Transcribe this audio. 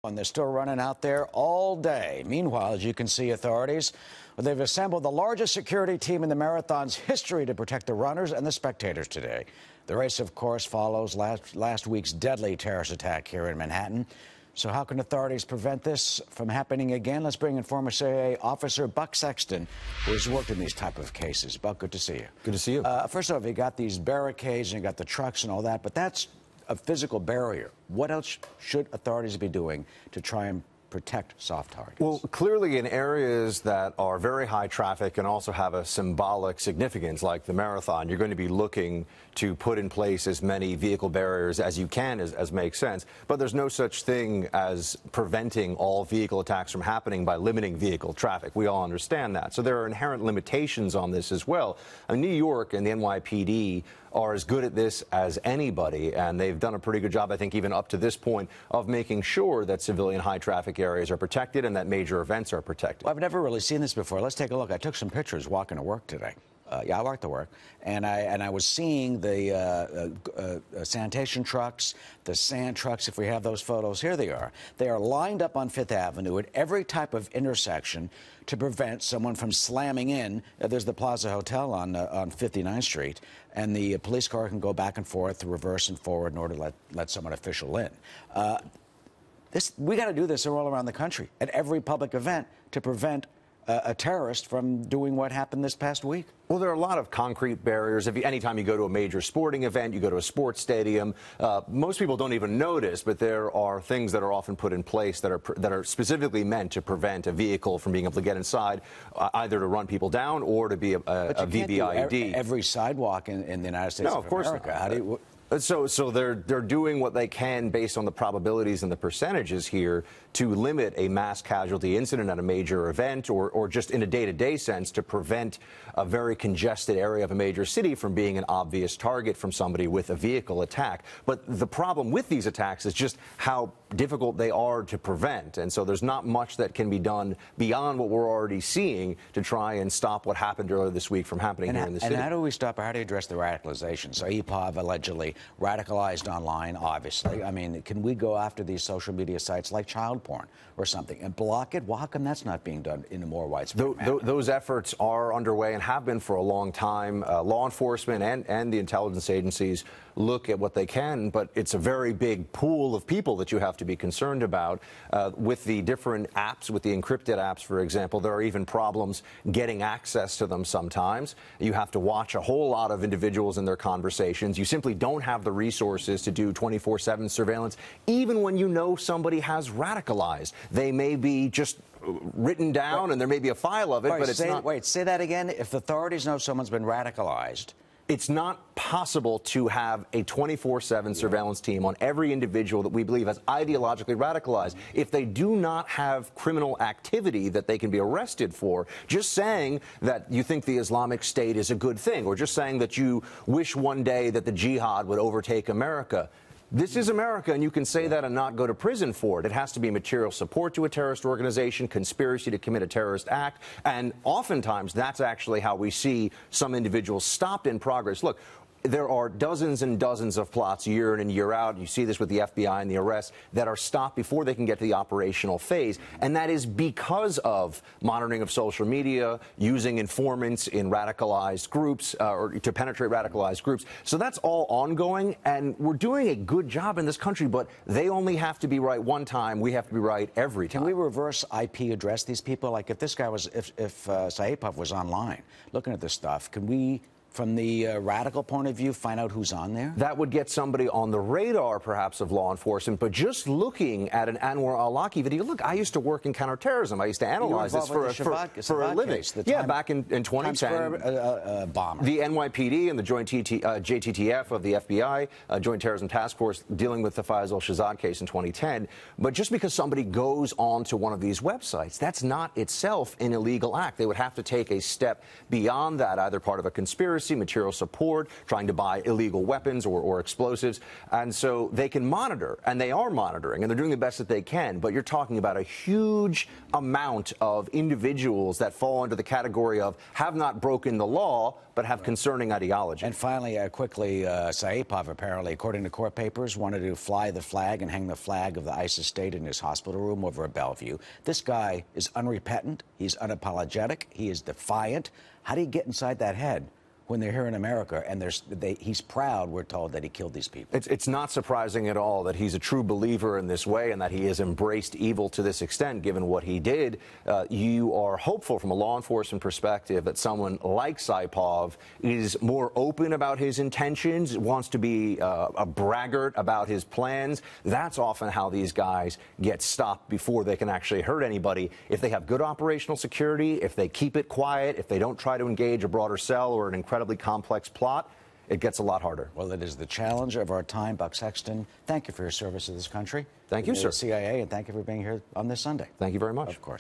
And they're still running out there all day. Meanwhile, as you can see, authorities, they've assembled the largest security team in the marathon's history to protect the runners and the spectators today. The race, of course, follows last week's deadly terrorist attack here in Manhattan. So how can authorities prevent this from happening again? Let's bring in former C.I.A. officer Buck Sexton, who's worked in these type of cases. Buck, good to see you. Good to see you. First off, you got these barricades and you got the trucks and all that, but that's a physical barrier. What else should authorities be doing to try and protect soft targets? Well, clearly in areas that are very high traffic and also have a symbolic significance, like the marathon, you're going to be looking to put in place as many vehicle barriers as you can, as makes sense. But there's no such thing as preventing all vehicle attacks from happening by limiting vehicle traffic. We all understand that. So there are inherent limitations on this as well. New York and the NYPD are as good at this as anybody, and they've done a pretty good job, I think, even up to this point, of making sure that civilian high traffic areas are protected and that major events are protected. Well, I've never really seen this before. Let's take a look. I took some pictures walking to work today. I walked to work, and I was seeing the sanitation trucks, the sand trucks, if we have those photos. Here they are. They are lined up on Fifth Avenue at every type of intersection to prevent someone from slamming in. There's the Plaza Hotel on 59th Street, and the police car can go back and forth, reverse and forward in order to let someone official in. We got to do this all around the country at every public event to prevent a terrorist from doing what happened this past week. Well, there are a lot of concrete barriers. Anytime you go to a major sporting event, you go to a sports stadium, most people don't even notice, but there are things that are often put in place that are specifically meant to prevent a vehicle from being able to get inside, either to run people down or to be a VBIED. Every sidewalk in the United States of America. Not. How do you... So they're doing what they can based on the probabilities and the percentages here to limit a mass casualty incident at a major event or just in a day-to-day sense to prevent a very congested area of a major city from being an obvious target from somebody with a vehicle attack. But the problem with these attacks is just how difficult they are to prevent. And so there's not much that can be done beyond what we're already seeing to try and stop what happened earlier this week from happening here in the city. And how do we stop, or how do you address the radicalization? So EPOV allegedly radicalized online, obviously. I mean, can we go after these social media sites like child porn or something and block it? Well, how come that's not being done in a more widespread manner? Those efforts are underway and have been for a long time. Law enforcement and the intelligence agencies look at what they can, but it's a very big pool of people that you have to be concerned about. With the different apps, with the encrypted apps, for example, there are even problems getting access to them sometimes. You have to watch a whole lot of individuals in their conversations. You simply don't have the resources to do 24/7 surveillance, even when you know somebody has radicalized. They may be just written down and there may be a file of it, but it's not. Wait, say that again. If the authorities know someone's been radicalized, it's not possible to have a 24/7 surveillance team on every individual that we believe has ideologically radicalized. If they do not have criminal activity that they can be arrested for, just saying that you think the Islamic State is a good thing, or just saying that you wish one day that the jihad would overtake America. This is America, and you can say that and not go to prison for it. It has to be material support to a terrorist organization, conspiracy to commit a terrorist act, and oftentimes that's actually how we see some individuals stopped in progress. Look, there are dozens and dozens of plots year in and year out. You see this with the FBI and the arrests that are stopped before they can get to the operational phase. And that is because of monitoring of social media, using informants in radicalized groups or to penetrate radicalized groups. So that's all ongoing. And we're doing a good job in this country, but they only have to be right one time. We have to be right every time. Can we reverse IP address these people? Like if this guy was, if Saipov was online looking at this stuff, can we, from the radical point of view, find out who's on there? That would get somebody on the radar, perhaps, of law enforcement. But just looking at an Anwar al-Awlaki video, look, I used to work in counterterrorism. I used to analyze this for a living. Back in 2010. Bomber. The NYPD and the joint JTTF of the FBI, Joint Terrorism Task Force, dealing with the Faisal Shahzad case in 2010. But just because somebody goes on to one of these websites, that's not itself an illegal act. They would have to take a step beyond that, either part of a conspiracy conspiracy, material support, trying to buy illegal weapons or explosives. And so they can monitor, and they are monitoring, and they're doing the best that they can. But you're talking about a huge amount of individuals that fall under the category of have not broken the law, but have concerning ideology. And finally, quickly, C.I.A. apparently, according to court papers, wanted to fly the flag and hang the flag of the ISIS state in his hospital room over at Bellevue. This guy is unrepentant. He's unapologetic. He is defiant. How do you get inside that head when they're here in America and he's proud, we're told, that he killed these people? It's not surprising at all that he's a true believer in this way and that he has embraced evil to this extent, given what he did. You are hopeful from a law enforcement perspective that someone like C.I.A. is more open about his intentions, wants to be a braggart about his plans. That's often how these guys get stopped before they can actually hurt anybody. If they have good operational security, if they keep it quiet, if they don't try to engage a broader cell or an incredibly complex plot, it gets a lot harder. Well, it is the challenge of our time. Buck Sexton, thank you for your service to this country. Thank you, sir. CIA, and thank you for being here on this Sunday. Thank you very much. Of course.